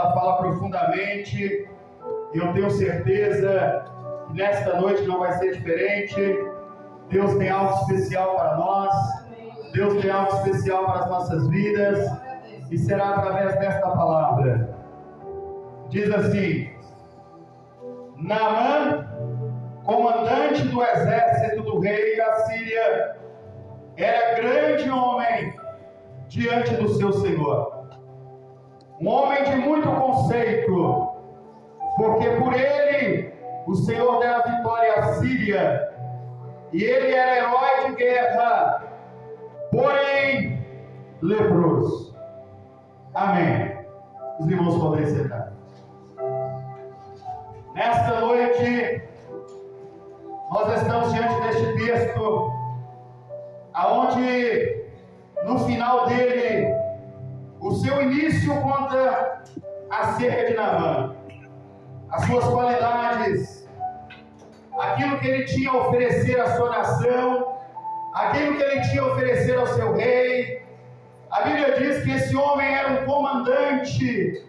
ela fala profundamente, e eu tenho certeza que nesta noite não vai ser diferente. Deus tem algo especial para nós, Deus tem algo especial para as nossas vidas, e será através desta palavra. Diz assim: Naamã, comandante do exército do rei da Síria, era grande homem diante do seu senhor, um homem de muito conceito, porque por ele o Senhor deu a vitória à Síria, e ele era herói de guerra, porém leproso. Amém. Os irmãos podem sentar. Nesta noite, nós estamos diante deste texto, aonde no final dele, o seu início conta acerca de Naamã, as suas qualidades, aquilo que ele tinha a oferecer à sua nação, aquilo que ele tinha a oferecer ao seu rei. A Bíblia diz que esse homem era um comandante,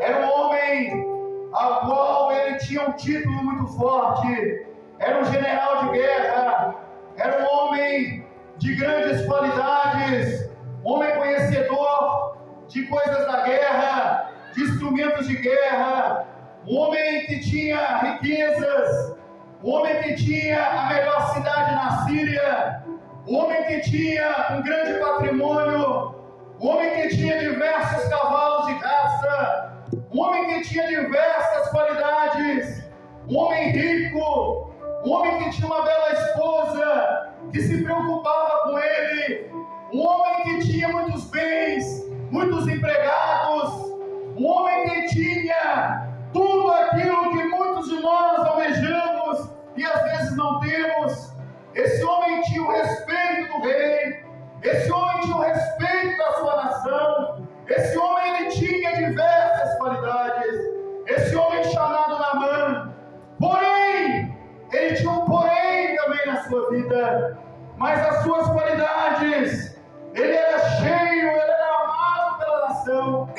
era um homem ao qual ele tinha um título muito forte, era um general de guerra, era um homem de grandes qualidades, homem conhecedor de coisas da guerra, de instrumentos de guerra, um homem que tinha riquezas, um homem que tinha a melhor cidade na Síria, um homem que tinha um grande patrimônio, um homem que tinha diversos cavalos de caça, um homem que tinha diversas qualidades, um homem rico, um homem que tinha uma bela esposa, que se preocupava com ele, um homem que tinha muitos bens, muitos empregados, um homem que tinha tudo aquilo que muitos de nós almejamos e às vezes não temos. Esse homem tinha o respeito do rei, esse homem tinha o respeito da sua nação, esse homem ele tinha diversas qualidades, esse homem chamado Naamã. Porém, ele tinha um porém também na sua vida, mas as suas qualidades, ele era cheio, ele era amado pela nação,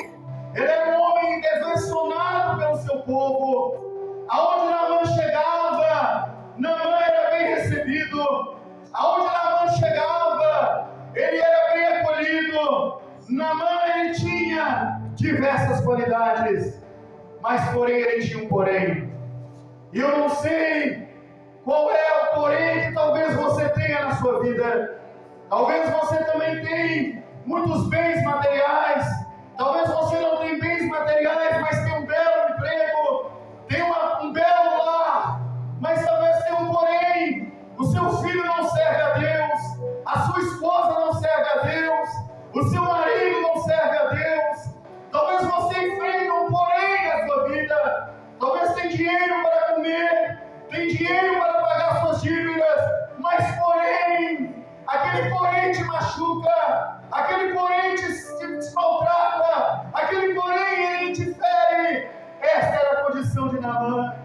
ele era um homem devocionado pelo seu povo. Aonde Naamã chegava, Naamã era bem recebido. Aonde Naamã chegava, ele era bem acolhido. Naamã ele tinha diversas qualidades, mas porém ele tinha um porém. E eu não sei qual é o porém que talvez você tenha na sua vida. Talvez você também tenha muitos bens materiais. Talvez você não tenha bens materiais, mas tem um belo emprego, tem um belo lar, mas talvez tenha um porém. O seu filho não serve a Deus, a sua esposa não serve a Deus, o seu marido não serve a Deus. Talvez você enfrente um porém na sua vida. Talvez tenha dinheiro para comer, tem dinheiro para pagar suas dívidas, mas porém, aquele porém te machuca, aquele porém te maltrata, aquele porém ele te fere. Esta era a condição de Naamã.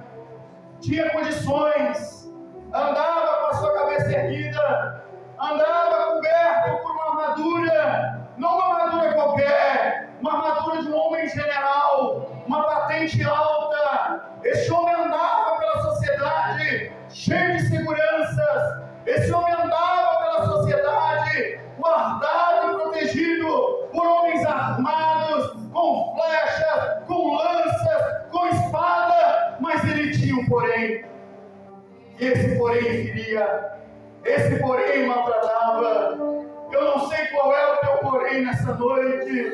Tinha condições, andava com a sua cabeça erguida, andava coberto por uma armadura, não uma armadura qualquer, uma armadura de um homem general, uma patente alta. Esse homem andava pela sociedade cheio de seguranças, esse homem andava pela sociedade guardado e protegido por homens armados, com flechas, com lanças, com espada, mas ele tinha um porém. Esse porém feria, esse porém maltratava. Eu não sei qual é o teu porém nessa noite.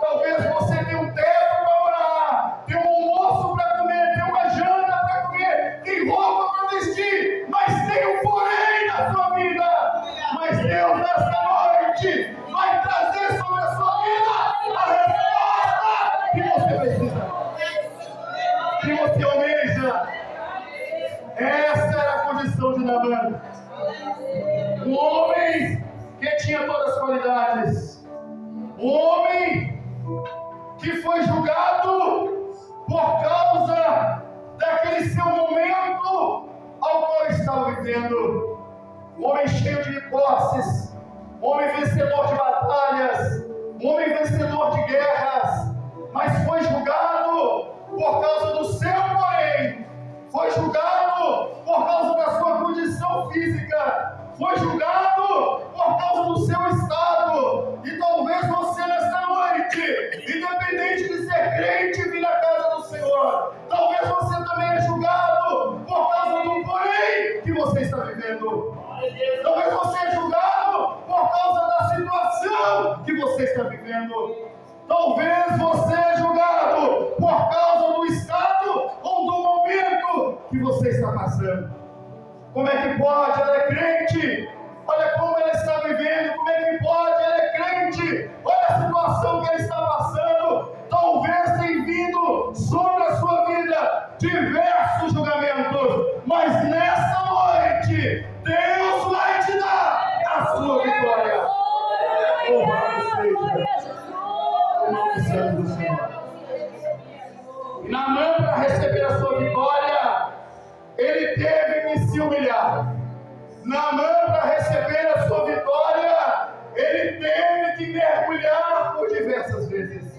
Talvez você tenha um teto para morar, tenha um almoço para comer, tenha uma janta para comer, tem roupa para vestir, mas tem um porém na sua vida. Mas Deus, nesta noite, vai trazer sobre a sua vida a resposta que você precisa, que você almeja. Essa era a condição de Naamã. Um homem que tinha todas as qualidades. Um homem que foi julgado por causa daquele seu momento ao qual estava vivendo. Um homem cheio de posses, um homem vencedor de batalhas, um homem vencedor de guerras, mas foi julgado por causa do seu porém, foi julgado por causa da sua condição física, foi julgado por causa do seu estado. E talvez você nesta noite, independente de ser crente e vir na casa do Senhor, talvez você também é julgado por causa do porém que você está vivendo. Talvez você é julgado por causa da situação que você está vivendo. Talvez você é julgado por causa do estado ou do momento que você está passando. Como é que pode? Ela é crente. Olha como ela está vivendo. Como é que pode? Ela é crente. Olha a situação que ela está passando. Talvez tenha vindo sobre a sua vida diversos julgamentos, mas nessa noite Deus vai te dar a sua vitória. Louvado seja o nome santo do Senhor. E Naamã, para receber a sua vitória, ele teve que se humilhar. Naamã, para receber a sua vitória, ele teve que mergulhar por diversas vezes.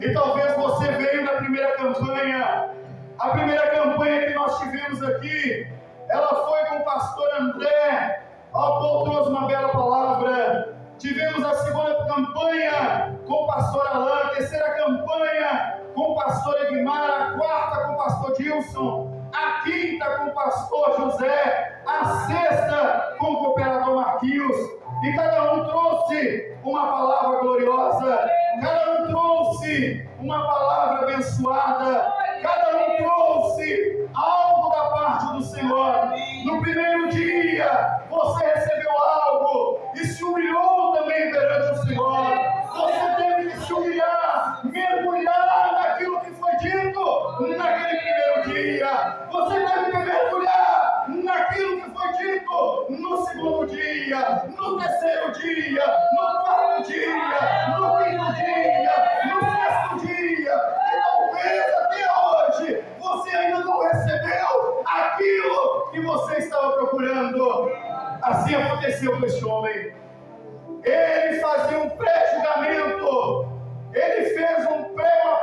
E talvez você veio na primeira campanha. A primeira campanha que nós tivemos aqui, ela foi com o pastor André. O Paulo trouxe uma bela palavra. Tivemos a segunda campanha com o pastor Alain, a terceira campanha com o pastor Edmar, a quarta com o pastor Dilson, a quinta com o pastor José, a sexta com o cooperador Marquinhos. E cada um trouxe uma palavra gloriosa, cada um trouxe uma palavra abençoada, cada um trouxe algo da parte do Senhor. No primeiro dia, você recebeu algo e se humilhou também perante o Senhor. Você teve que se humilhar, mergulhar naquilo que foi dito naquele primeiro dia. Você teve que mergulhar naquilo que foi dito no segundo dia, no terceiro dia, no quarto dia, no quinto dia, no sexto dia. E talvez até hoje você ainda não recebeu aquilo que você estava procurando. Assim aconteceu com este homem. Ele fazia um pré-julgamento, ele fez uma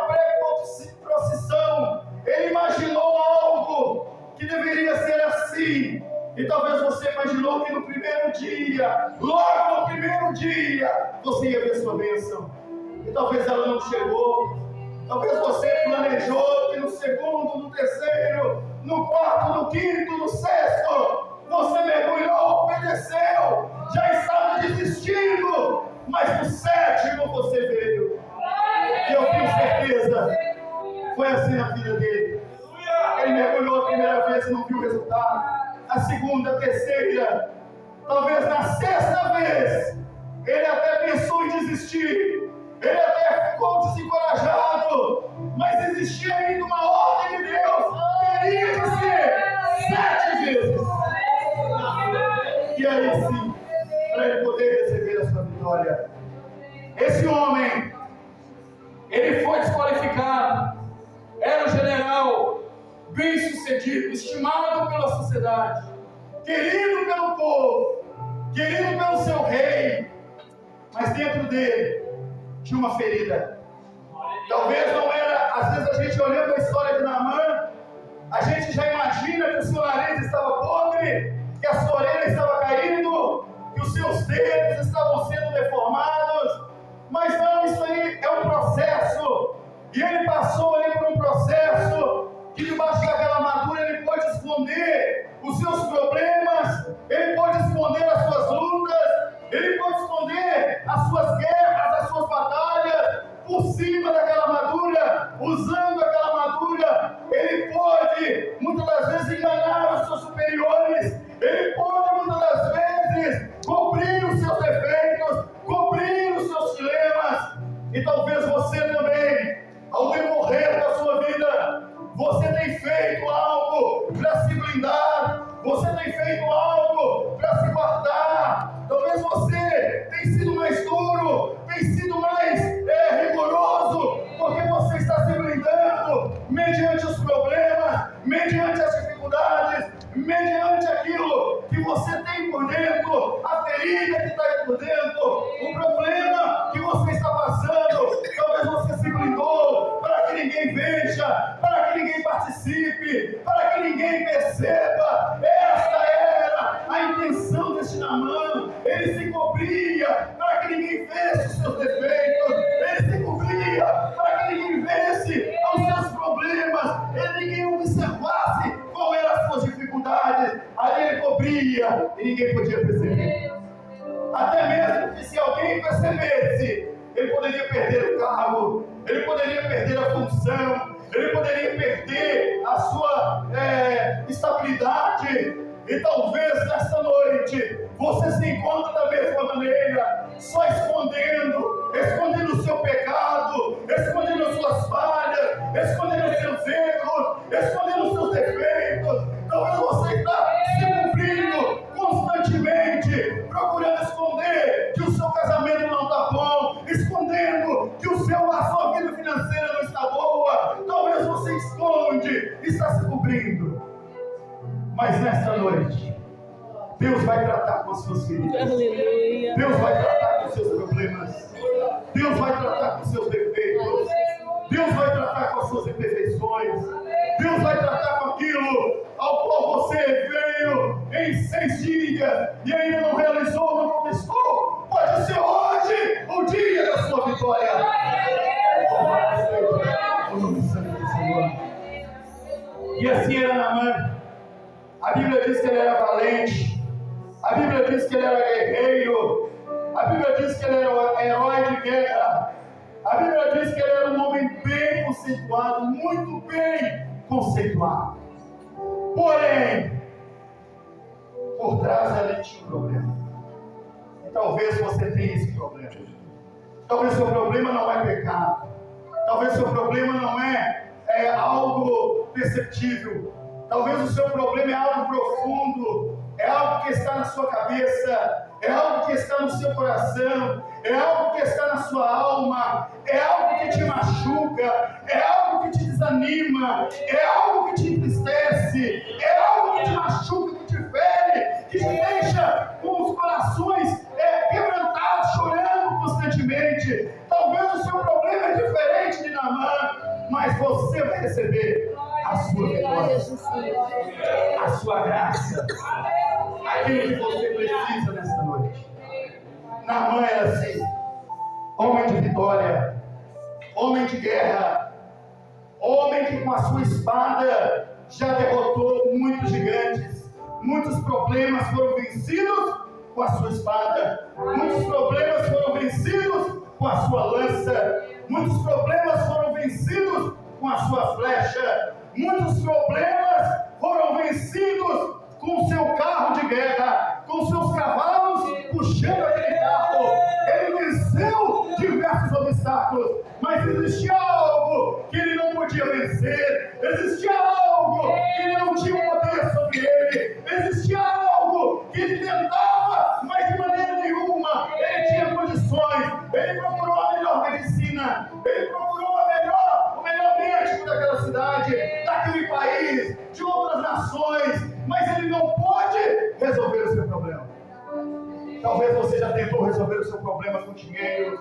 pré-procissão, ele imaginou algo que deveria ser assim. E talvez você imaginou que no primeiro dia, logo no primeiro dia, você ia ver sua bênção. E talvez ela não chegou. Talvez você planejou que no segundo, no terceiro, no quarto, no quinto, no sexto, você mergulhou, obedeceu, já estava desistindo, mas no sétimo você veio. E eu tenho certeza, foi assim na vida dele. Ele mergulhou a primeira vez e não viu o resultado. A segunda, a terceira, talvez na sexta vez, ele até pensou em desistir. Ele até ficou desencorajado, mas existia ainda uma ordem de Deus. Teria de ser 7 vezes. E aí sim, para ele poder receber a sua vitória. Esse homem, ele foi desqualificado. Era um general bem sucedido, estimado pela sociedade, querido pelo povo, querido pelo seu rei, mas dentro dele tinha uma ferida. Talvez não era, às vezes a gente olhando a história de Naamã, a gente já imagina que o seu nariz estava podre, que a sua orelha estava caindo, que os seus dedos estavam sendo deformados, mas não, isso aí é um processo, e ele passou ali por um processo, que debaixo daquela armadura ele pode esconder os seus problemas, ele pode esconder as suas lutas, ele pode esconder as suas guerras, as suas batalhas, por cima daquela armadura, usando aquela armadura, ele pode, muitas das vezes, enganar os seus superiores, ele pode, muitas das vezes, cobrir os seus defeitos, cobrir os seus dilemas, e talvez você também, ao decorrer da sua vida, você tem feito algo para se blindar, você tem feito algo para se guardar, talvez você tenha sido mais duro, tem sido mais rigoroso, igreja, para que ninguém participe, para que ninguém perceba. Esta era a intenção deste Naamã. Ele se cobria para que ninguém visse os seus defeitos, ele se cobria para que ninguém visse os seus problemas, ninguém observasse qual eram as suas dificuldades. Ali ele cobria e ninguém podia perceber. Até mesmo que se alguém percebesse, ele poderia perder o cargo, ele poderia perder a função, ele poderia perder a sua estabilidade. E talvez nesta noite você se encontre da mesma maneira, só escondendo o seu pecado, escondendo as suas falhas, escondendo os seus erros, escondendo os seus defeitos. Talvez você está se cobrindo constantemente, procurando esconder que o seu casamento não está bom, escondendo que a sua vida financeira não está boa. Talvez você esconde, está se cobrindo. Mas nesta noite, Deus vai tratar com as suas feridas. Aleluia. Deus vai tratar com os seus problemas. Deus vai tratar com os seus defeitos. Deus vai tratar com as suas imperfeições. Deus vai tratar com aquilo ao qual você veio em 6 dias e ainda não realizou, não conquistou. Pode ser hoje o dia da sua vitória. O nome santo do Senhor. E assim era Naamã. A Bíblia diz que ele era valente. A Bíblia diz que ele era guerreiro. A Bíblia diz que ele era um herói de guerra. A Bíblia diz que ele era um homem bem conceituado, muito bem conceituado. Porém, por trás ali tinha um problema. E talvez você tenha esse problema. Talvez seu problema não é pecado. Talvez seu problema não é algo perceptível. Talvez o seu problema é algo profundo, é algo que está na sua cabeça, é algo que está no seu coração, é algo que está na sua alma, é algo que te machuca, é algo que te desanima, é algo que te entristece, é algo que te machuca, que te fere, que te deixa com os corações quebrantados, chorando constantemente. Talvez o seu problema é diferente de Naamã, mas você vai receber a sua vitória, a sua graça, aquilo que você precisa nesta noite. Naamã era assim, homem de vitória, homem de guerra, homem que com a sua espada já derrotou muitos gigantes. Muitos problemas foram vencidos com a sua espada, muitos problemas foram vencidos com a sua lança, muitos problemas foram vencidos com a sua flecha. Muitos problemas foram vencidos com o seu carro de guerra, com seus cavalos puxando aquele carro. Ele venceu diversos obstáculos, mas existia algo que ele não podia vencer, existia algo que ele não tinha poder sobre ele, existia algo que ele tentava, mas de maneira nenhuma ele tinha condições. Ele procurou a melhor medicina, ele procurou o melhor médico daquela cidade, daquele país, de outras nações, mas ele não pode resolver o seu problema. Talvez você já tentou resolver o seu problema com dinheiro,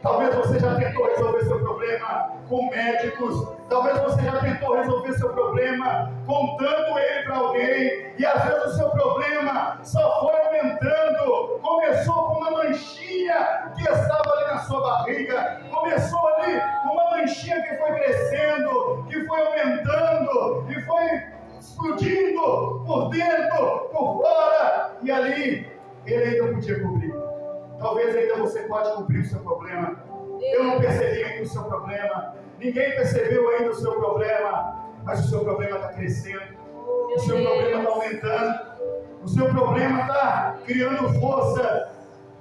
talvez você já tentou resolver seu problema com médicos, talvez você já tentou resolver seu problema contando ele para alguém, e às vezes o seu problema só foi aumentando. Começou com uma manchinha que estava ali na sua barriga, começou ali com uma manchinha que foi crescendo, que foi aumentando, e foi explodindo por dentro, por fora, e ali ele ainda podia cobrir. Talvez ainda você pode cobrir o seu problema. Eu não percebi ainda o seu problema, ninguém percebeu ainda o seu problema, mas o seu problema está crescendo, o seu problema está aumentando, o seu problema está criando força.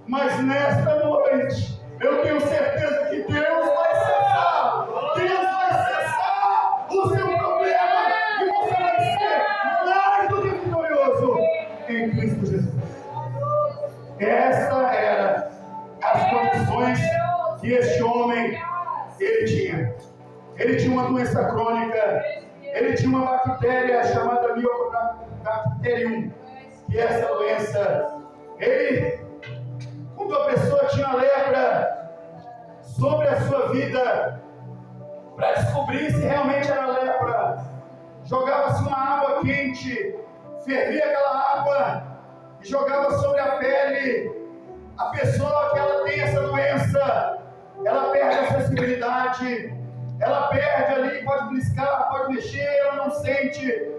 Mas nesta noite eu tenho certeza que Deus vai cessar o seu problema, e você vai ser mais do que vitorioso em Cristo Jesus. Esta era as condições que este homem ele tinha. Ele tinha uma doença crônica, ele tinha uma bactéria chamada Mycobacterium, que é essa doença. Quando a pessoa tinha lepra sobre a sua vida, para descobrir se realmente era lepra. Jogava-se uma água quente, fervia aquela água e jogava sobre a pele. A pessoa que ela tem essa doença, ela perde a sensibilidade, ela perde ali, pode bliscar, pode mexer, ela não sente.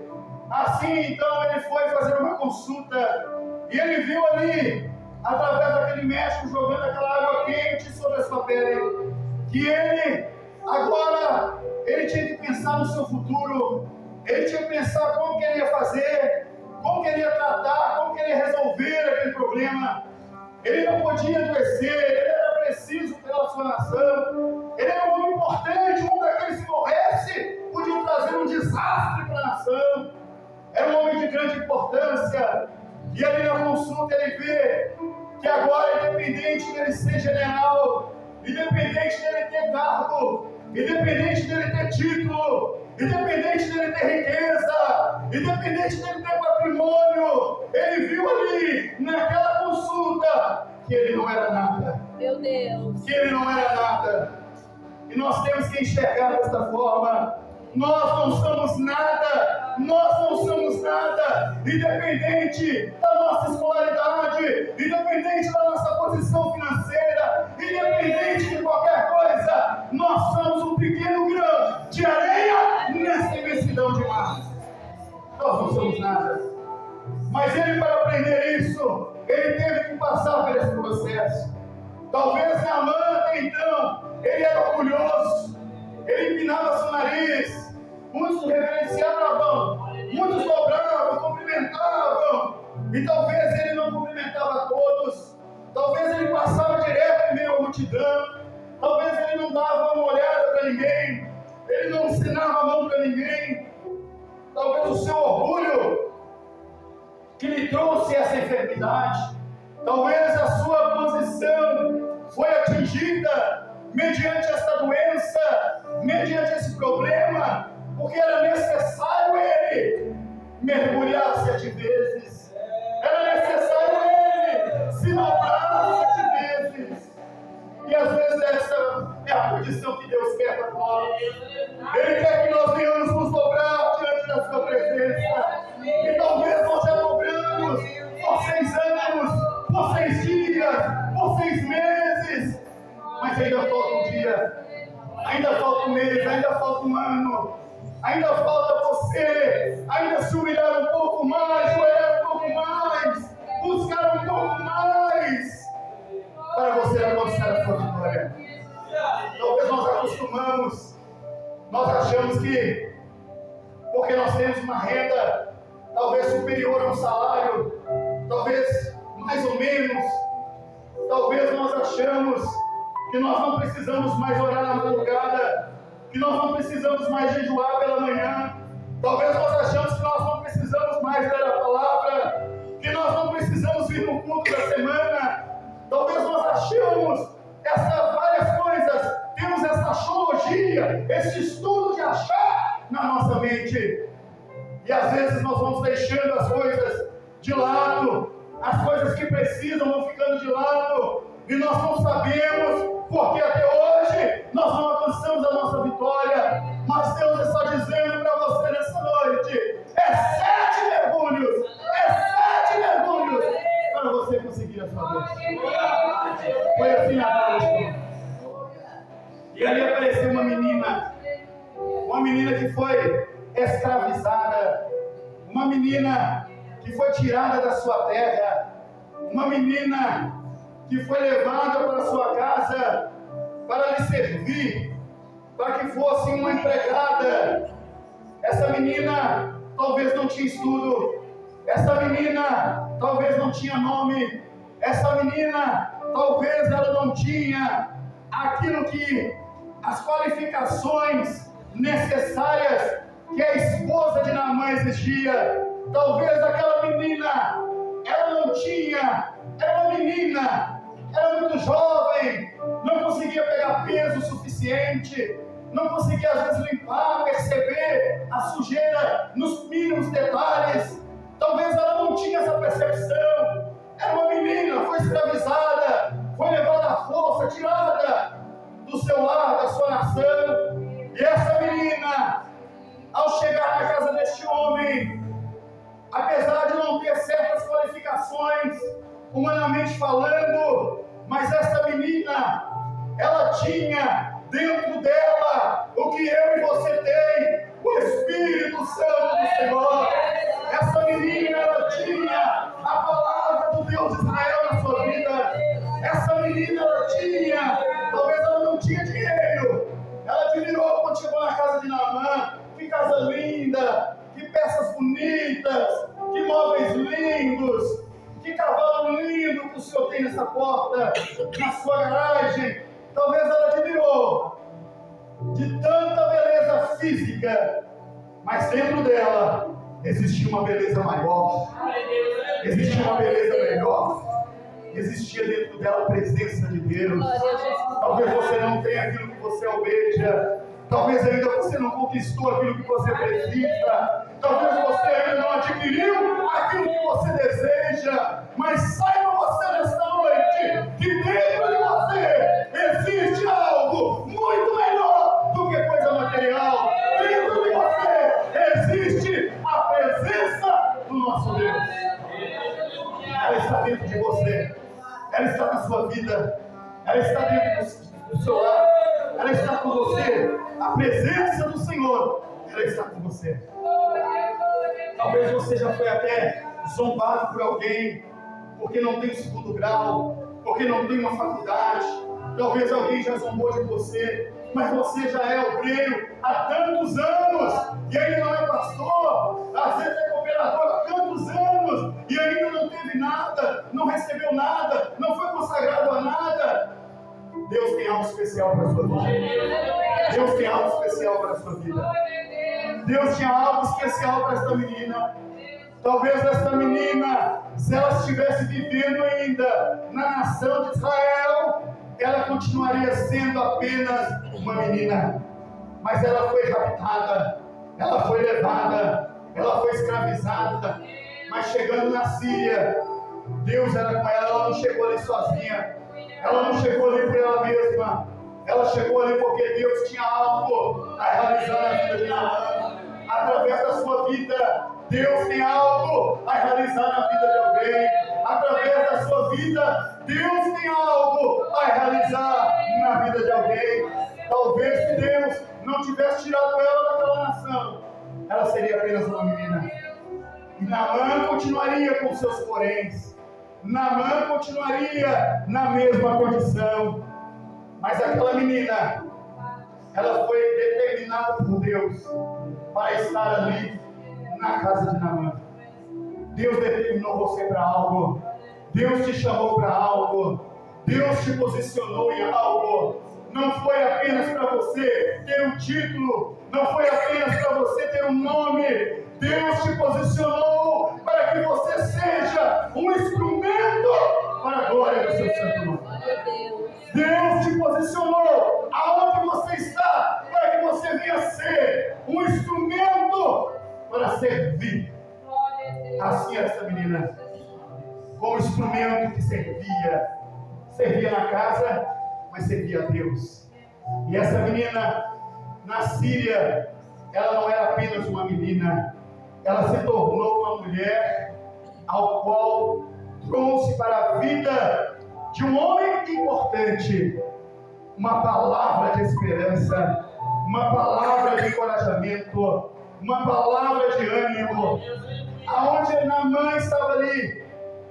Assim, então, ele foi fazer uma consulta e ele viu ali, através daquele médico jogando aquela água quente sobre a sua pele, que ele, agora, ele tinha que pensar no seu futuro, ele tinha que pensar como que ele ia fazer, como que ele ia tratar, como que ele ia resolver aquele problema. Ele não podia adoecer, ele era preciso pela sua nação, ele era um homem importante, um daqueles que morresse, podia trazer um desastre para a nação, era um homem de grande importância, e ali na consulta ele vê que agora, independente dele ser general, independente dele ter cargo, independente dele ter título, independente dele ter riqueza, independente dele ter patrimônio, ele viu ali, naquela consulta, que ele não era nada. Meu Deus. Que ele não era nada. E nós temos que enxergar desta forma. Nós não somos nada. Nós não somos nada. Independente da nossa escolaridade, independente da nossa posição financeira, independente de qualquer coisa, nós somos um pequeno grão de areia nessa imensidão de mar. Nós não somos nada. Mas ele, para aprender isso, ele teve que passar por esse processo. Talvez Naamã, até então, ele era orgulhoso, ele empinava seu nariz, muitos reverenciavam, muitos dobravam, cumprimentavam, e talvez ele não cumprimentava todos, talvez ele passava direto em meio à multidão, talvez ele não dava uma olhada para ninguém, ele não ensinava a mão para ninguém, talvez o seu orgulho que lhe trouxe essa enfermidade, talvez a sua posição foi atingida mediante esta doença, mediante esse problema, porque era necessário ele mergulhar 7 vezes, era necessário ele se dobrar 7 vezes, e às vezes essa é a condição que Deus quer para nós. Ele quer que nós venhamos nos dobrar diante da sua presença, e talvez nós já dobramos por 6 anos, por 6 dias, por 6 meses, mas ainda falta um dia, ainda falta um mês, ainda falta um ano, ainda falta você ainda se humilhar um pouco mais, joelhar um pouco mais, buscar um pouco mais, para você alcançar a sua vitória. Talvez nós acostumamos, nós achamos que, porque nós temos uma renda talvez superior a um salário, talvez mais ou menos, talvez nós achamos que nós não precisamos mais orar na madrugada, que nós não precisamos mais jejuar pela manhã, talvez nós achamos que nós não precisamos mais ler a palavra, que nós não precisamos vir no culto da semana, talvez nós achamos essas várias coisas, temos essa astrologia, esse estudo de achar na nossa mente, e às vezes nós vamos deixando as coisas de lado, as coisas que precisam vão ficando de lado, e nós não sabemos, porque até hoje nós não alcançamos a nossa vitória, mas Deus está dizendo para você nessa noite, é 7 mergulhos, para você conseguir a sua vez. Foi assim a noite. E ali apareceu uma menina que foi escravizada, uma menina que foi tirada da sua terra, uma menina que foi levada para a sua casa para lhe servir, para que fosse uma empregada. Essa menina talvez não tinha estudo, essa menina talvez não tinha nome, essa menina talvez ela não tinha aquilo que, as qualificações necessárias que a esposa de Naamã exigia. Talvez aquela menina, ela não tinha, era uma menina, era muito jovem, não conseguia pegar peso suficiente, não conseguia às vezes limpar, perceber a sujeira nos mínimos detalhes. Talvez ela não tinha essa percepção. Era uma menina, foi escravizada, foi levada à força, tirada do seu lar, da sua nação. E essa menina, ao chegar na casa deste homem, apesar de não ter certas qualificações, humanamente falando, mas essa menina, ela tinha dentro dela o que eu e você tem, o Espírito Santo do Senhor. Essa menina, ela tinha a palavra do Deus de Israel na sua vida. Essa menina, ela tinha, talvez ela não tinha dinheiro, ela admirou quando chegou na casa de Naamã. Que casa linda, que peças bonitas, que móveis lindos, que cavalo lindo que o Senhor tem nessa porta, na sua garagem. Talvez ela admirou de tanta beleza física, mas dentro dela existia uma beleza maior, existia uma beleza melhor, existia dentro dela a presença de Deus. Talvez você não tenha aquilo que você almeja, talvez ainda você não conquistou aquilo que você precisa, talvez você ainda não adquiriu aquilo que você deseja, mas saiba você nesta noite que dentro de você existe algo muito melhor do que coisa material. Dentro de você existe a presença do nosso Deus. Ela está dentro de você, ela está na sua vida, ela está dentro do seu lar, ela está com você. A presença do Senhor, ela está com você. Talvez você já foi até zombado por alguém, porque não tem o segundo grau, porque não tem uma faculdade. Talvez alguém já zombou de você, mas você já é obreiro há tantos anos, e ainda não é pastor, às vezes é cooperador há tantos anos, e ainda não teve nada, não recebeu nada, não foi consagrado a nada. Deus tem algo especial para a sua vida. Deus tem algo especial para a sua vida. Deus tinha algo especial para esta menina. Talvez esta menina, se ela estivesse vivendo ainda na nação de Israel, ela continuaria sendo apenas uma menina. Mas ela foi raptada, ela foi levada, ela foi escravizada. Mas chegando na Síria, Deus era com ela, ela não chegou ali sozinha. Ela não chegou ali por ela mesma. Ela chegou ali porque Deus tinha algo a realizar na vida de Naamã. Através da sua vida, Deus tem algo a realizar na vida de alguém. Através da sua vida, Deus tem algo a realizar na vida de alguém. Talvez se Deus não tivesse tirado ela daquela nação, ela seria apenas uma menina. E Naamã continuaria com seus poréns. Naamã continuaria na mesma condição. Mas aquela menina, ela foi determinada por Deus para estar ali na casa de Naamã. Deus determinou você para algo. Deus te chamou para algo. Deus te posicionou em algo. Não foi apenas para você ter um título. Não foi apenas para você ter um nome. Deus te posicionou para que você seja um instrumento para a glória do seu santo nome. Deus te posicionou aonde você está para que você venha ser um instrumento para servir. Assim essa menina, como instrumento que servia na casa, mas servia a Deus. E essa menina na Síria, ela não era apenas uma menina, ela se tornou uma mulher ao qual trouxe para a vida de um homem importante uma palavra de esperança, uma palavra de encorajamento, uma palavra de ânimo. Aonde Naamã estava ali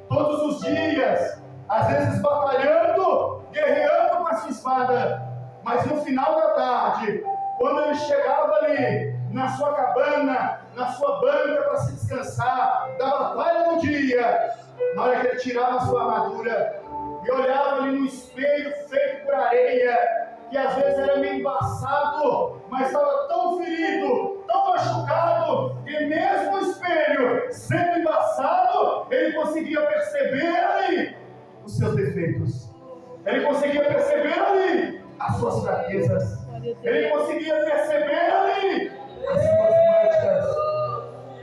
todos os dias, às vezes batalhando, guerreando com a sua espada, mas no final da tarde, quando ele chegava ali na sua cabana, na sua banca para se descansar da batalha do dia, na hora que ele tirava a sua armadura e olhava ali no espelho feito por areia, que às vezes era meio embaçado, mas estava tão ferido, tão machucado, que mesmo o espelho sendo embaçado, ele conseguia perceber ali os seus defeitos, ele conseguia perceber ali as suas fraquezas, ele conseguia perceber ali as suas manchas.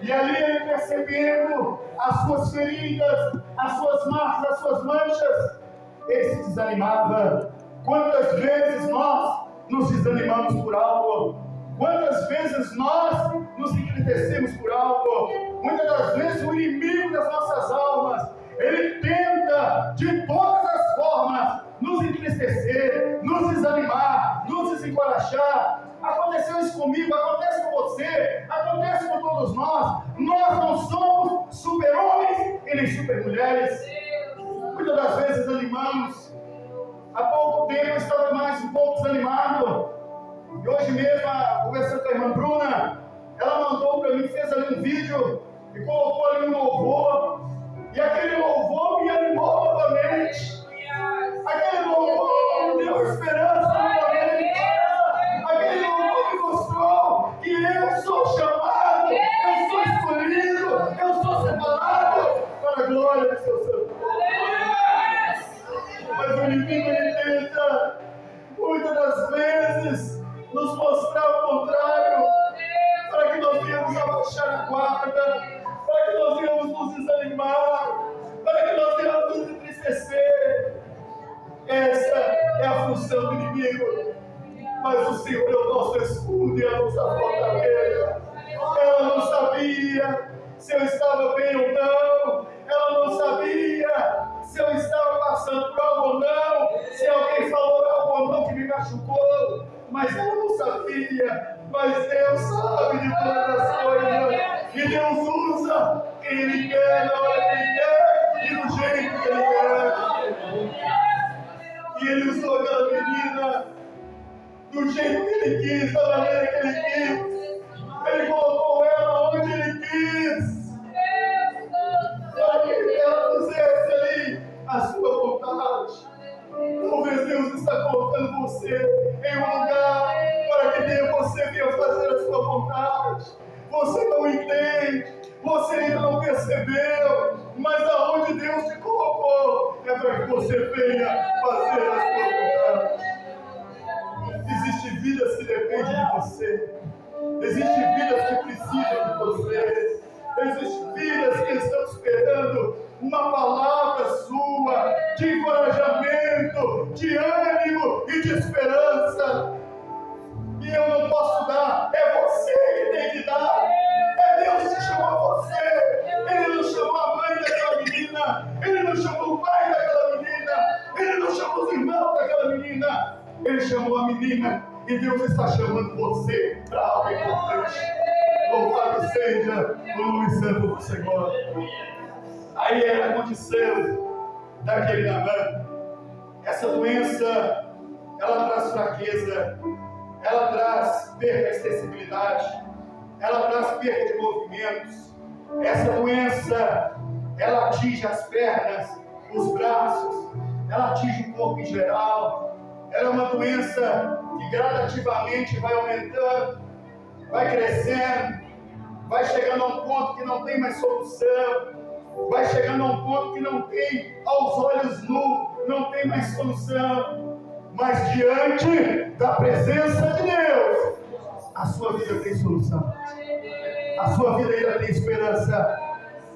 E ali ele percebendo as suas feridas, as suas marcas, as suas manchas, ele se desanimava. Quantas vezes nós nos desanimamos por algo? Quantas vezes nós nos entristecemos por algo? Muitas das vezes o inimigo das nossas almas, ele tenta de todas as formas nos entristecer, nos desanimar, nos desencorajar. Aconteceu isso comigo, acontece com você, acontece com todos nós. Nós não somos super-homens e nem super-mulheres. Muitas das vezes desanimamos. Há pouco tempo eu estava mais um pouco desanimado. E hoje mesmo, conversando com a irmã Bruna, ela mandou para mim, fez ali um vídeo e colocou ali um louvor. E aquele louvor me animou novamente. Aquele louvor me deu esperança novamente. Aquele louvor me mostrou que eu sou chamado, eu sou escolhido, eu sou separado para a glória do seu santo. Mas o inimigo, ele tenta, muitas das vezes, nos mostrar o contrário, para que nós venhamos abaixar a guarda, para que nós venhamos nos desanimar, para que nós venhamos nos entristecer. Essa é a função do inimigo. Mas o Senhor é o nosso escudo e a nossa fortaleza. Ela não sabia se eu estava bem ou não. Ela não sabia se eu estava passando por algo ou não. Se alguém falou algo ou não que me machucou. Mas ela não sabia. Mas Deus sabe de todas as coisas. E Deus usa quem Ele quer, na hora que Ele quer e do jeito que Ele quer. E Ele usou aquela menina do jeito que Ele quis, da maneira que Ele quis. Ele colocou ela onde Ele quis. Para que ela fizesse ali a sua vontade. Talvez Deus está colocando você em um lugar para que você venha fazer a sua vontade. Você não entende, você ainda não percebeu, mas aonde Deus te colocou é para que você venha fazer a sua vontade. Existem vidas que dependem de você. Existem vidas que precisam de você. Existem vidas que estão esperando uma palavra sua de encorajamento, de ânimo e de esperança. E eu não posso dar, é você que tem que dar. É Deus que chamou você. Ele não chamou a mãe daquela menina, Ele não chamou o pai daquela menina, Ele não chamou os irmãos daquela menina. Ele chamou a menina e Deus está chamando você para algo importante. Louvado seja o nome santo do Senhor. Aí era a condição daquele Naamã. Essa doença, ela traz fraqueza, ela traz perda de sensibilidade, ela traz perda de movimentos. Essa doença, ela atinge as pernas, os braços, ela atinge o corpo em geral. Ela é uma doença que gradativamente vai aumentando, vai crescendo, vai chegando a um ponto que não tem mais solução, vai chegando a um ponto que não tem, aos olhos nus, não tem mais solução. Mas diante da presença de Deus, a sua vida tem solução, a sua vida ainda tem esperança.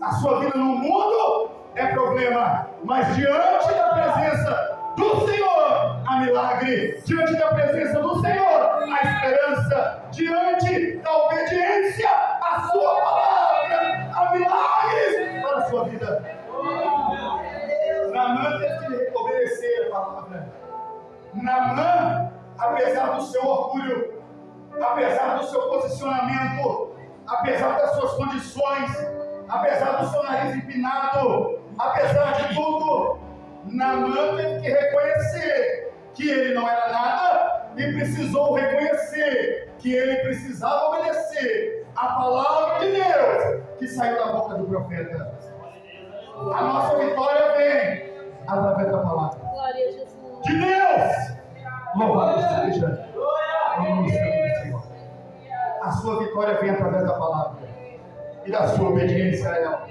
A sua vida no mundo é problema, mas diante da presença do Senhor há milagre. Diante da presença do Senhor há esperança. Diante da obediência à sua palavra há milagres para a sua vida. Naamã teve que obedecer a palavra. Naamã, apesar do seu orgulho, apesar do seu posicionamento, apesar das suas condições, apesar do seu nariz empinado, apesar de tudo, Naamã teve que reconhecer que ele não era nada e precisou reconhecer que ele precisava obedecer a palavra de Deus que saiu da boca do profeta. A nossa vitória vem através da palavra de Deus. Louvado seja o nome do Senhor. A sua vitória vem através da palavra e da sua obediência a ela.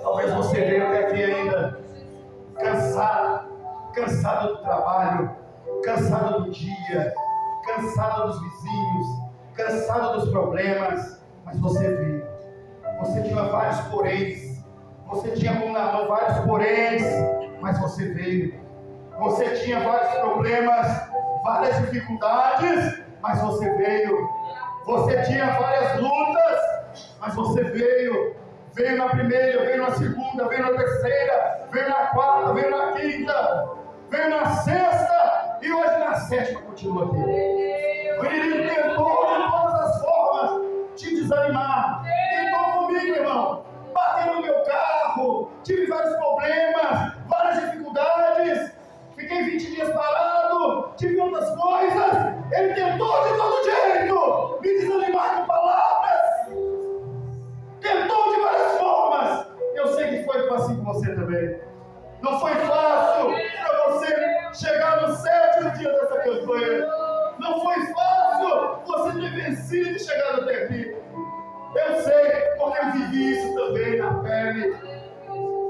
Talvez você veja até aqui ainda cansado do trabalho, cansado do dia, cansado dos vizinhos, cansado dos problemas, mas você veio. Você tinha vários poréns, você tinha como Naamã vários poréns, mas você veio. Você tinha vários problemas, várias dificuldades, mas você veio. Você tinha várias lutas, mas você veio. Veio na primeira, veio na segunda, veio na terceira, veio na quarta, veio na quinta, veio na sexta e hoje na sétima continua aqui. O inimigo tentou de todas as formas te desanimar. Tentou comigo, irmão. Bateu no meu carro, tive vários problemas, várias dificuldades. Fiquei 20 dias parado, tive outras coisas. Ele tentou de todo jeito me desanimar com palavras. Tentou de várias formas. Eu sei que foi assim com você também. Não foi fácil para você chegar no 7º dia dessa campanha. Não foi fácil você ter vencido e chegado até aqui. Eu sei, porque eu vivi isso também na pele.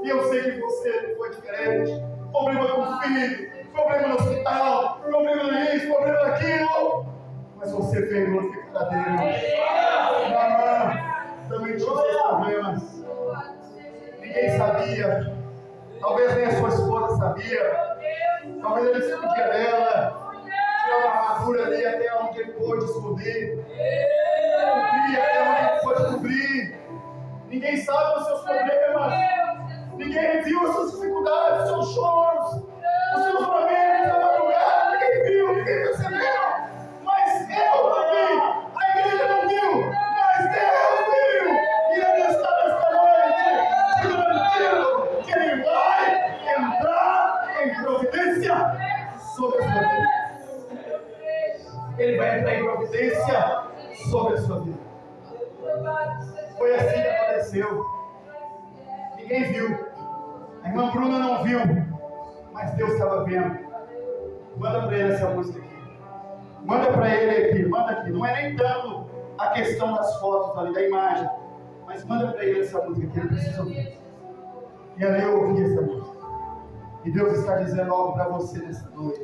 E eu sei que você não foi diferente. Problema com o filho, problema no hospital, problema nisso, problema naquilo. Mas você veio glorificar a Deus. Mamãe também tinha seus problemas. Ninguém sabia. Talvez nem a sua esposa sabia. Talvez ele se podia dela. Tirou a armadura ali até onde ele pôde esconder. Cobrir até onde ele pôde cobrir. Ninguém sabe os seus problemas. Ninguém viu as suas dificuldades, os seus choros, os seus lamentos na madrugada. Ninguém viu, ninguém percebeu. Mas eu vi. A igreja não viu. Mas Deus viu. E Ele está nesta noite te garantindo que Ele vai entrar em providência sobre a sua vida. Ele vai entrar em providência sobre a sua vida. Foi assim que aconteceu. Ninguém viu. A irmã Bruna não viu. Mas Deus estava vendo. Manda para ele essa música aqui. Manda para ele aqui. Manda aqui. Não é nem tanto a questão das fotos ali, da imagem. Mas manda para ele essa música aqui. Ele precisa ouvir. E ali eu ouvi essa música. E Deus está dizendo algo para você nessa noite.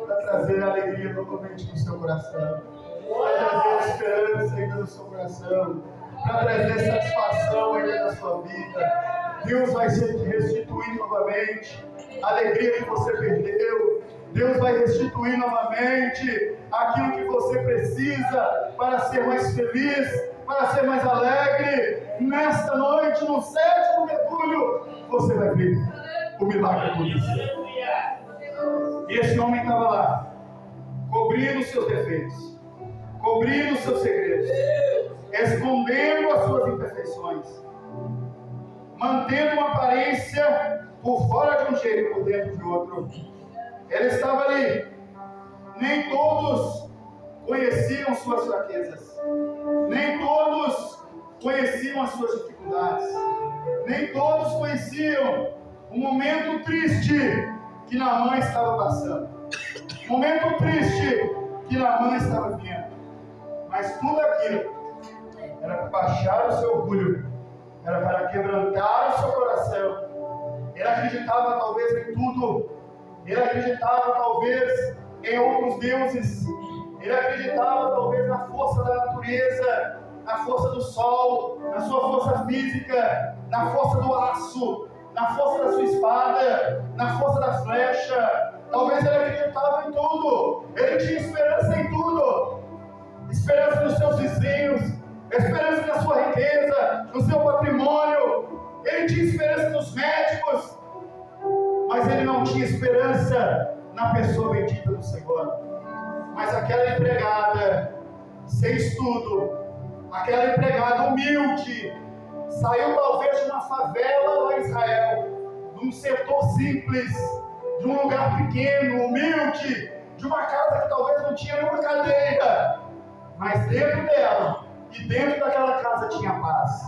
Para trazer alegria novamente no seu coração. Para trazer esperança ainda no seu coração. Para trazer satisfação ainda na sua vida. Deus vai te restituir novamente a alegria que você perdeu. Deus vai restituir novamente aquilo que você precisa para ser mais feliz, para ser mais alegre. Nesta noite, no 7º mergulho, você vai ver o milagre acontecer. E esse homem estava lá, cobrindo os seus defeitos, cobrindo os seus segredos, escondendo as suas imperfeições, mantendo uma aparência por fora de um jeito e por dentro de outro. Ele estava ali. Nem todos conheciam suas fraquezas. Nem todos conheciam as suas dificuldades. Nem todos conheciam o momento triste que Naamã estava passando. O momento triste que Naamã estava vivendo. Mas tudo aquilo era para baixar o seu orgulho. Era para quebrantar o seu coração. Ele acreditava talvez em tudo. Ele acreditava talvez em outros deuses. Ele acreditava talvez na força da natureza, na força do sol, na sua força física, na força do aço, na força da sua espada, na força da flecha. Talvez ele acreditava em tudo. Ele tinha esperança em tudo. Esperança nos seus vizinhos, esperança na sua riqueza, no seu patrimônio. Ele tinha esperança nos médicos, mas ele não tinha esperança na pessoa bendita do Senhor. Mas aquela empregada, sem estudo, aquela empregada humilde, saiu talvez de uma favela lá em Israel, de um setor simples, de um lugar pequeno, humilde, de uma casa que talvez não tinha nenhuma cadeira, mas dentro dela e dentro daquela casa tinha paz,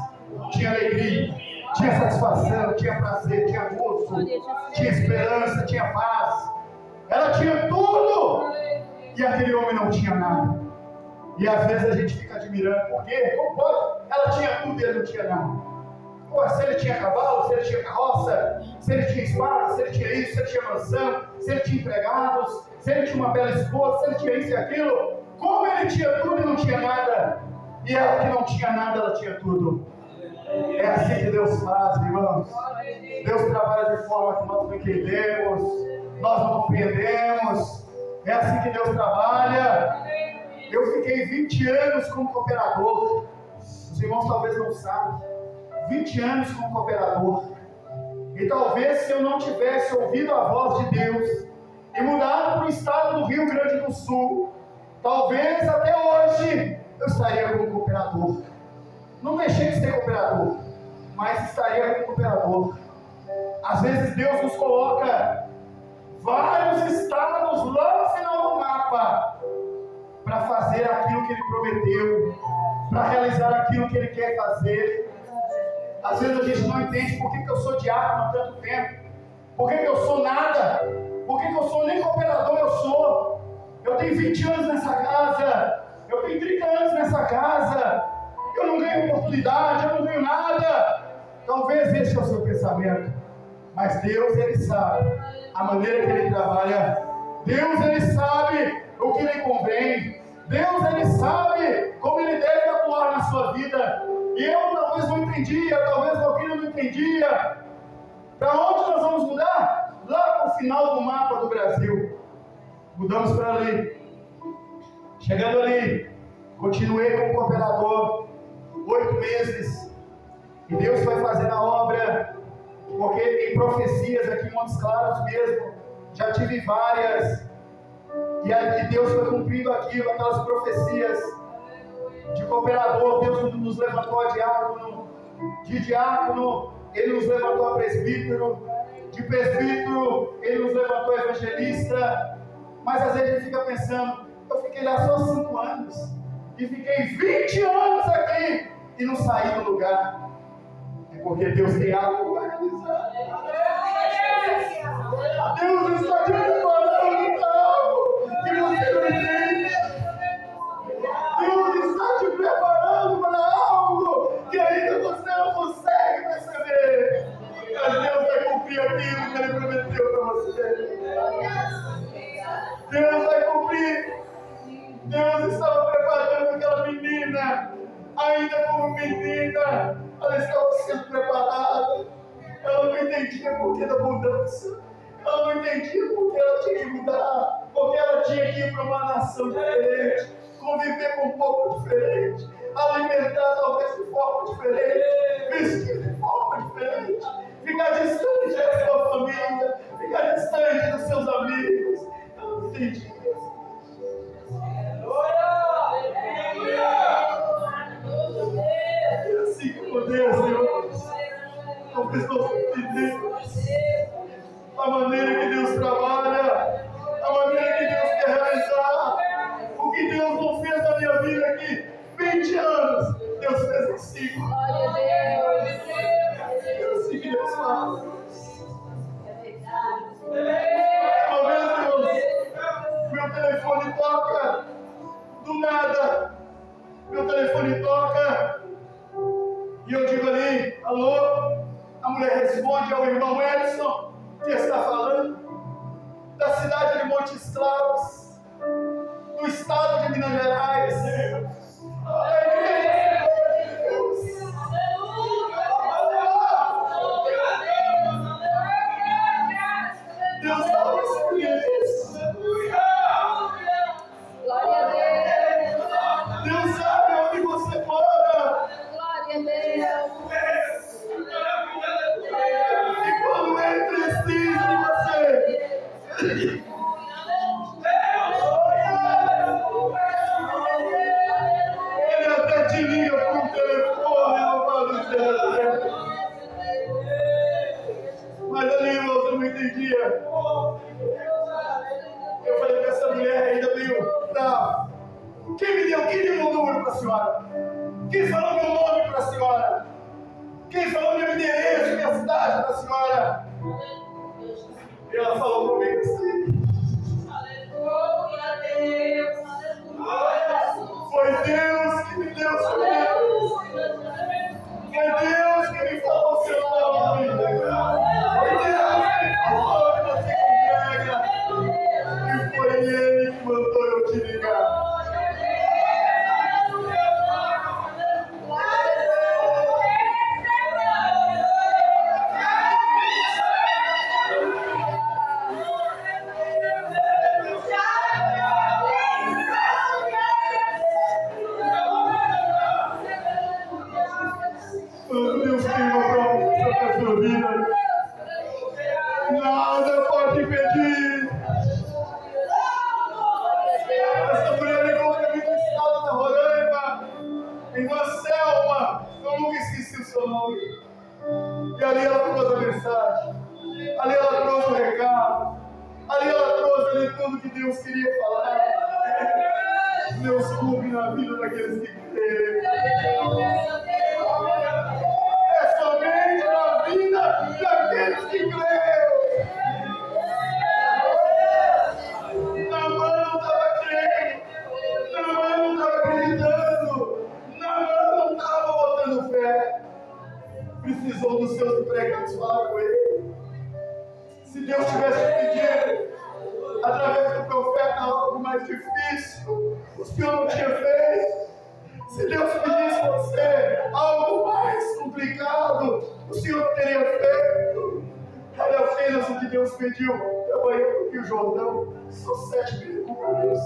tinha alegria, tinha satisfação, tinha prazer, tinha gozo, tinha esperança, tinha paz. Ela tinha tudo e aquele homem não tinha nada. E às vezes a gente fica admirando, por quê? Como pode? Ela tinha tudo e ele não tinha nada. Pô, se ele tinha cavalo, se ele tinha carroça, se ele tinha espada, se ele tinha isso, se ele tinha mansão, se ele tinha empregados, se ele tinha uma bela esposa, se ele tinha isso e aquilo. Como ele tinha tudo e não tinha nada? E ela que não tinha nada, ela tinha tudo. É assim que Deus faz, irmãos. Deus trabalha de forma que nós não entendemos, nós não compreendemos. É assim que Deus trabalha. Eu fiquei 20 anos como cooperador. Os irmãos talvez não sabem. 20 anos como cooperador. E talvez se eu não tivesse ouvido a voz de Deus e mudado para o estado do Rio Grande do Sul, talvez até hoje eu estaria como cooperador. Não deixei de ser cooperador, mas estaria como cooperador. Às vezes Deus nos coloca vários estados lá no final do mapa para fazer aquilo que Ele prometeu, para realizar aquilo que Ele quer fazer. Às vezes a gente não entende por que eu sou diácono há tanto tempo, por que eu sou nada, por que eu sou nem cooperador eu sou. Eu tenho 20 anos nessa casa, eu tenho 30 anos nessa casa, eu não ganho oportunidade, eu não ganho nada. Talvez esse é o seu pensamento, mas Deus, Ele sabe a maneira que Ele trabalha. Deus, Ele sabe o que lhe convém. Deus, Ele sabe como Ele deve atuar na sua vida. E eu talvez não entendia, talvez meu filho não entendia. Para onde nós vamos mudar? Lá para o final do mapa do Brasil. Mudamos para ali. Chegando ali, continuei como cooperador 8 meses. E Deus foi fazendo a obra, porque em profecias aqui em Montes Claros mesmo, já tive várias. E Deus foi cumprindo aquilo, aquelas profecias de cooperador. Deus nos levantou a diácono, de diácono Ele nos levantou a presbítero, de presbítero Ele nos levantou a evangelista. Mas às vezes a gente fica pensando, eu fiquei lá só 5 anos e fiquei 20 anos aqui e não saí do lugar. É porque Deus tem algo para realizar. Deus está te preparando para algo que você não entende. Deus está te preparando para algo que ainda você não consegue perceber. Mas Deus vai cumprir aquilo que Ele prometeu para você. Deus vai cumprir. Deus estava preparando aquela menina, ainda como menina, ela estava sendo preparada. Ela não entendia o porquê da mudança. Ela não entendia porque ela tinha que mudar, porque ela tinha que ir para uma nação diferente, conviver com um povo diferente, alimentar talvez de forma diferente, vestir de forma diferente, ficar distante da sua família, ficar distante dos seus amigos. Ela não entendia. E assim como Deus, Senhor, talvez nós entendemos a maneira que Deus trabalha, a maneira que Deus quer realizar. O que Deus não fez na minha vida aqui 20 anos, Deus fez em 5. É assim que Deus faz. Uma vez, Deus, meu telefone toca, do nada, meu telefone toca, e eu digo ali, alô, a mulher responde ao irmão Edson, que está falando, da cidade de Montes Claros, do estado de Minas Gerais. Deus estava escolhendo isso. Deus sabe onde você mora. E quando Ele precisa de você, Ele até te liga por um telefone, louvado seja. Mas ali, irmão, você não entendia. Eu falei para essa mulher ainda meio brava. Quem lhe deu o número para a senhora? Quem falou meu nome para a senhora? Quem falou meu endereço, minha cidade para a senhora? E ela falou comigo assim. Foi Deus que me deu o seu nome. Foi Deus que me falou o seu nome. Foi Deus que me falou que você congrega. E foi Ele que mandou eu te ligar. tudo que Deus queria falar. Deus cumpre na vida daqueles que creem. É somente na vida daqueles que creem. Naamã não estava crendo. Naamã não estava acreditando. Naamã não estava botando fé. Precisou dos seus empregados falar com ele. Se Deus tivesse pedido através do profeta algo mais difícil, o Senhor não tinha feito. Se Deus pedisse a você algo mais complicado, o Senhor não teria feito. Olha apenas o que Deus pediu. Eu vou ir para o Jordão. São 7 mergulhos.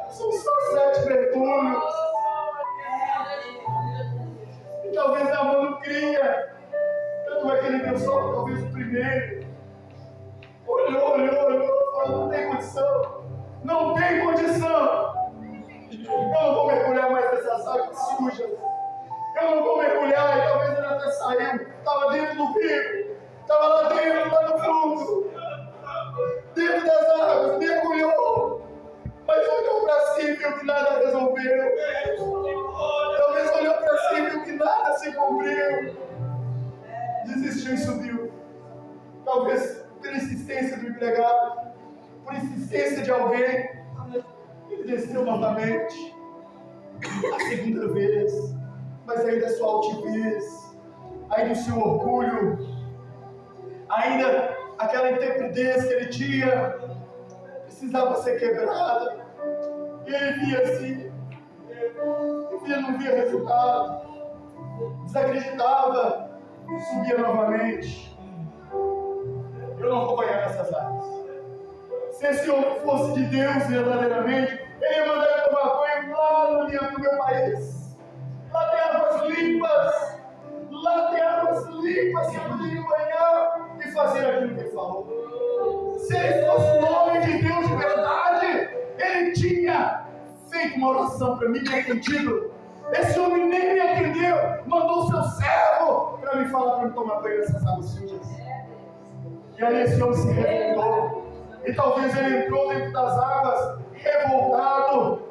São só 7 mergulhos. E talvez a mão não cria. Tanto é que ele deu só talvez o primeiro. Olhou, falou, não tem condição. Não tem condição. Eu não vou mergulhar mais nessas águas sujas. Eu não vou mergulhar, e talvez ele até saiu. Estava dentro do rio. Estava lá dentro, lá no fundo. Dentro das águas, mergulhou. Mas olhou para si e viu que nada resolveu. Talvez olhou para si e viu que nada se cumpriu. Desistiu e subiu. Talvez por insistência do empregado, por insistência de alguém, ele desceu novamente. A segunda vez. Mas ainda a sua altivez, ainda o seu orgulho, ainda aquela intrepidez que ele tinha, precisava ser quebrada. E ele via assim, não via resultado, desacreditava, subia novamente. Eu não vou banhar nessas águas. Se esse homem fosse de Deus verdadeiramente, ele ia mandar eu tomar banho lá no meu país. Lá tem águas limpas. Lá tem águas limpas que eu poderia banhar e fazer aquilo que ele falou. Se ele fosse um homem de Deus de verdade, ele tinha feito uma oração para mim, me atendido. Esse homem nem me atendeu, mandou o seu servo para me falar para me tomar banho nessas águas sujas. E aí esse homem se revoltou. E talvez ele entrou dentro das águas revoltado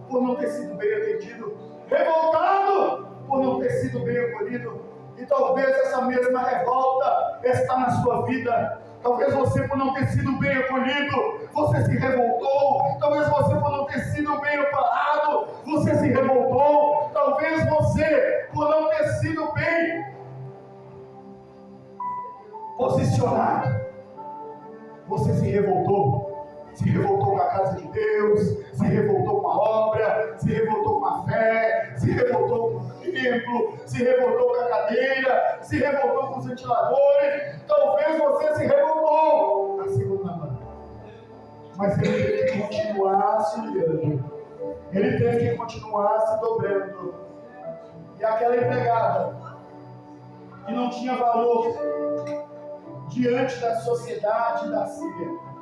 por não ter sido bem atendido, revoltado por não ter sido bem acolhido. E talvez essa mesma revolta está na sua vida. Talvez você, por não ter sido bem acolhido, você se revoltou. Talvez você, por não ter sido bem amparado, você se revoltou. Talvez você, por não ter sido bem posicionado, você se revoltou. Se revoltou com a casa de Deus, se revoltou com a obra, se revoltou com a fé, se revoltou com o templo, se revoltou com a cadeira, se revoltou com os ventiladores. Talvez você se revoltou na segunda mão. Mas ele teve que continuar se humilhando. Ele teve que continuar se dobrando. E aquela empregada que não tinha valor diante da sociedade da Síria,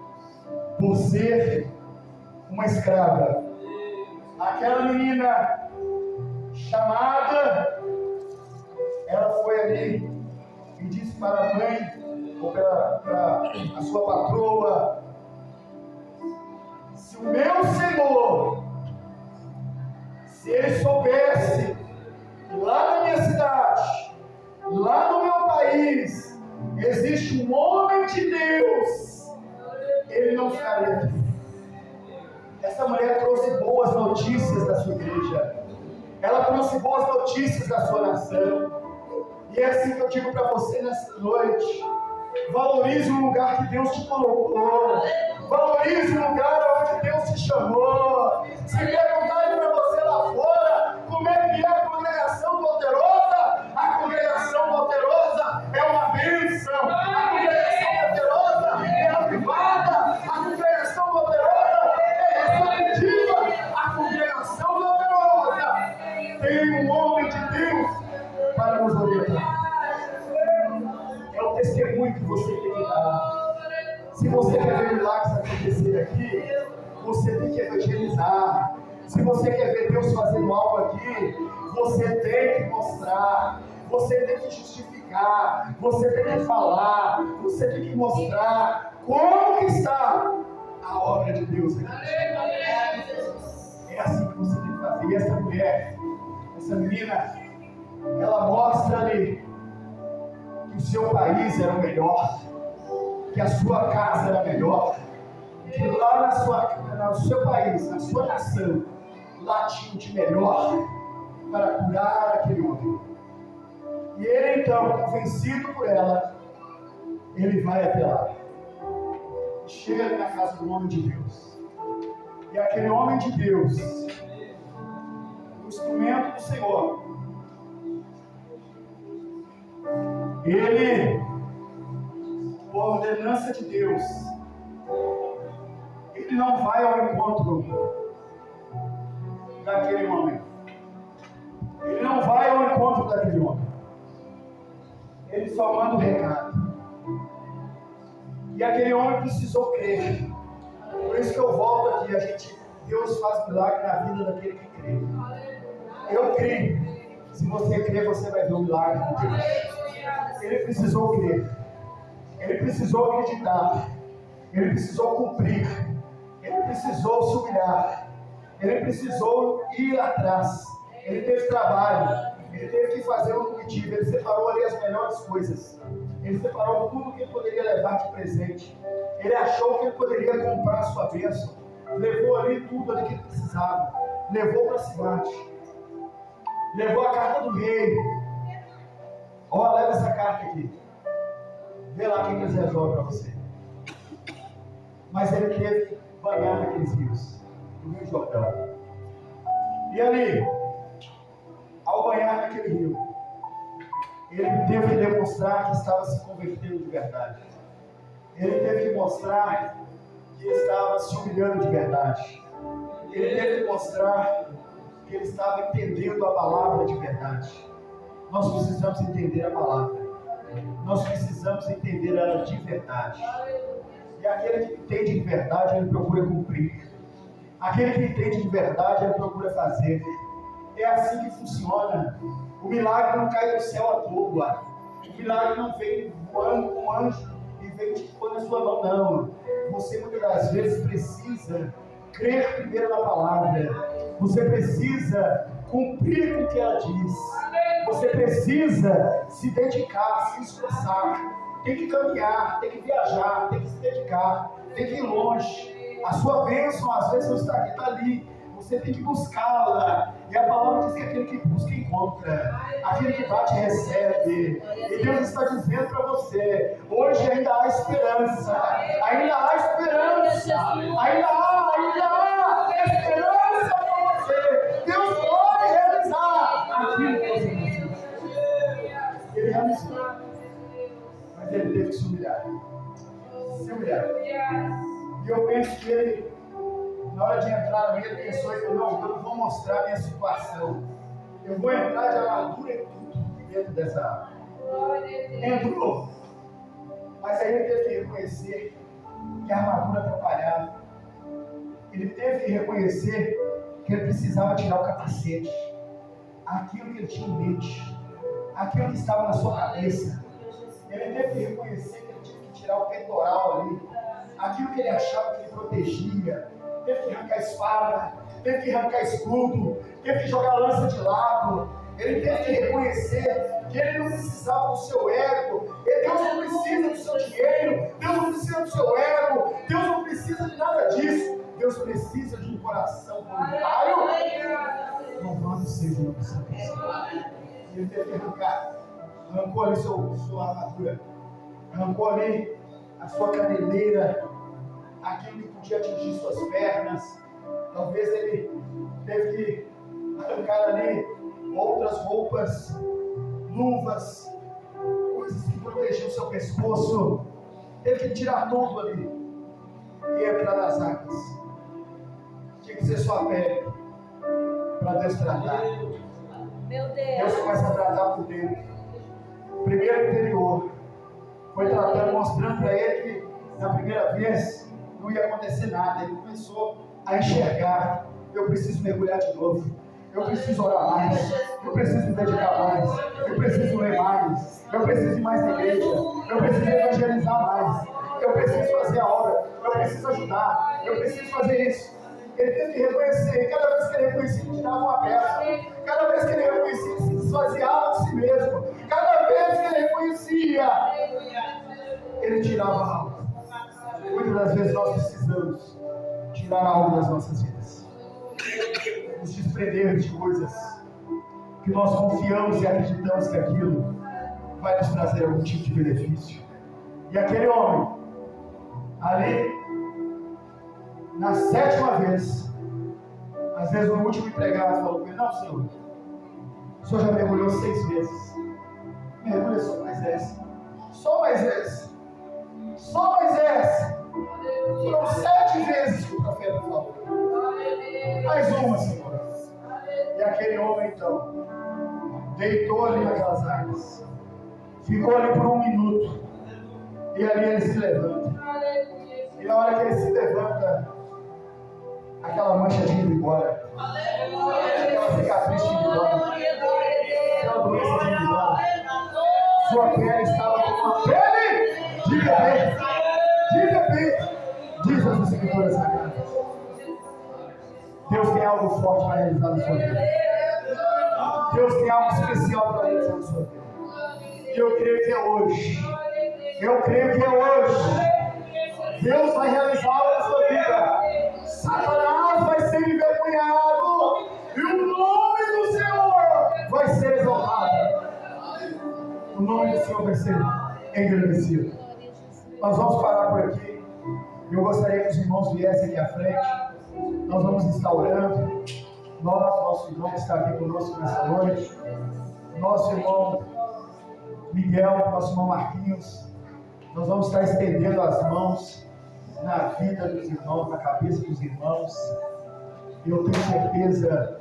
por ser uma escrava, aquela menina chamada, ela foi ali e disse para a mãe, ou para a sua patroa: se o meu Senhor, se ele soubesse que lá na minha cidade, lá no meu país, existe um homem de Deus, ele não ficaria aqui. Essa mulher trouxe boas notícias da sua igreja. Ela trouxe boas notícias da sua nação. E é assim que eu digo para você nessa noite: valorize o lugar que Deus te colocou. Valorize o lugar onde Deus te chamou. Se perguntarem para você lá fora como é que é a congregação Volterosa, a congregação Volterosa é uma bênção. A congregação Volterosa é avivada. A congregação Volterosa é receptiva. A congregação Volterosa tem um homem de Deus para nos orientar. É o testemunho que você tem que dar. Se você quer ver milagres acontecer aqui, você tem que evangelizar. Se você quer ver Deus fazendo algo aqui, você tem que mostrar. você tem que justificar, você tem que falar, você tem que mostrar como que está a obra de Deus aqui. É assim que você tem que fazer. E essa mulher, essa menina, ela mostra ali que o seu país era o melhor, que a sua casa era melhor, que lá no seu país, na sua nação, lá tinha o de melhor para curar aquele homem. E ele então, convencido por ela, ele vai até lá. Chega ali na casa do homem de Deus. E aquele homem de Deus, o instrumento do Senhor, ele, por ordenança de Deus, ele não vai ao encontro daquele homem. Ele não vai ao encontro daquele homem. Ele só manda o recado. E aquele homem precisou crer. Por isso que eu volto aqui. Deus faz milagre na vida daquele que crê. Eu creio. Se você crer, você vai ver o milagre de Deus. Ele precisou crer. Ele precisou acreditar. Ele precisou cumprir. Ele precisou se humilhar. Ele precisou ir atrás. Ele teve trabalho. Ele teve que fazer um motivo. Ele separou ali as melhores coisas. Ele separou tudo que ele poderia levar de presente. Ele achou que ele poderia comprar a sua bênção. Levou ali tudo ali que ele precisava. Levou para a cidade. Levou a carta do rei. Ó, leva essa carta aqui. Vê lá o que eles resolvem para você. Mas ele teve que banhar naqueles rios. No Rio Jordão. E ali, ao banhar naquele rio, ele teve que demonstrar que estava se convertendo de verdade. Ele teve que mostrar que estava se humilhando de verdade. Ele teve que mostrar que ele estava entendendo a palavra de verdade. Nós precisamos entender a palavra. Nós precisamos entender ela de verdade. E aquele que entende de verdade, ele procura cumprir. Aquele que entende de verdade, ele procura fazer. É assim que funciona. O milagre não cai do céu à toa. O milagre não vem voando com um anjo e vem te pôr na sua mão, não. Você muitas das vezes precisa crer primeiro na palavra. Você precisa cumprir com o que ela diz. Você precisa se dedicar, se esforçar. Tem que caminhar, tem que viajar, tem que se dedicar, tem que ir longe. A sua bênção às vezes não está aqui, está ali. Você tem que buscá-la. E a palavra diz que aquele que busca encontra. Aquele que bate recebe. E Deus está dizendo para você: hoje ainda há esperança. Ainda há esperança. Ainda há esperança para você. Deus pode realizar aquilo que você precisa. Ele realizou. Mas ele teve que se humilhar. Se humilhar. E eu penso que ele, na hora de entrar ali, ele pensou: eu não vou mostrar a minha situação. Eu vou entrar de armadura e tudo dentro dessa água. Entrou. Mas aí ele teve que reconhecer que a armadura atrapalhava. Ele teve que reconhecer que ele precisava tirar o capacete. Aquilo que ele tinha em mente. Aquilo que estava na sua cabeça. Ele teve que reconhecer que ele tinha que tirar o peitoral ali. Aquilo que ele achava que ele protegia. Teve que arrancar espada, teve que arrancar escudo, teve que jogar a lança de lado. Ele teve que reconhecer que ele não precisava do seu ego. E Deus não precisa do seu dinheiro, Deus não precisa do seu ego, Deus não precisa de nada disso. Deus precisa de um coração voluntário. Louvado seja o nome do Senhor. Ele teve que arrancou ali sua armadura, arrancou ali a sua caneleira, aquilo que podia atingir suas pernas. Talvez ele teve que arrancar ali outras roupas, luvas, coisas que protegiam seu pescoço. Teve que tirar tudo ali e entrar nas águas. Tinha que ser sua pele para Deus tratar. Meu Deus. Deus começa a tratar por dentro. Primeiro interior. Foi tratando, mostrando para ele que na primeira vez não ia acontecer nada. Ele começou a enxergar: eu preciso mergulhar de novo. Eu preciso orar mais. Eu preciso me dedicar mais. Eu preciso ler mais. Eu preciso ir mais na igreja. Eu preciso evangelizar mais. Eu preciso fazer a obra. Eu preciso ajudar. Eu preciso fazer isso. Ele teve que reconhecer. Cada vez que ele reconhecia, ele tirava uma peça. Cada vez que ele reconhecia, ele se desvaziava de si mesmo. Cada vez que ele reconhecia, ele tirava algo. Muitas das vezes nós precisamos tirar algo das nossas vidas. Nos desprender de coisas que nós confiamos e acreditamos que aquilo vai nos trazer algum tipo de benefício. E aquele homem, ali, na 7ª vez, às vezes o último empregado falou com ele: não, senhor, o senhor já mergulhou 6 vezes. Mergulha só mais essa. Só mais essa. Só mais essa. Foram 7 vezes que o profeta falou. Mais uma, senhor. E aquele homem, então, deitou ali naquelas águas. Ficou ali por 1 minuto. E ali ele se levanta. E na hora que ele se levanta, aquela mancha tinha ido embora. Aquela cicatriz tinha ido embora. Aquela doença tinha ido embora. Sua pele estava como uma pele de bebê. De bebê. Diz as escrituras sagradas. Deus tem algo forte para realizar na sua vida. Deus tem algo especial para realizar na sua vida. E eu creio que é hoje. Eu creio que é hoje. Deus vai realizar algo na sua vida. Satanás vai ser envergonhado. E o nome do Senhor vai ser exaltado. O nome do Senhor vai ser engrandecido. Nós vamos parar por aqui. Eu gostaria que os irmãos viessem aqui à frente. Nós vamos estar orando. Nosso irmão está aqui conosco nessa noite. Nosso irmão Miguel, nosso irmão Marquinhos. Nós vamos estar estendendo as mãos na vida dos irmãos, na cabeça dos irmãos. E eu tenho certeza.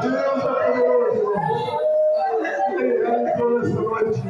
Deus é poderoso. Ele realizou nessa noite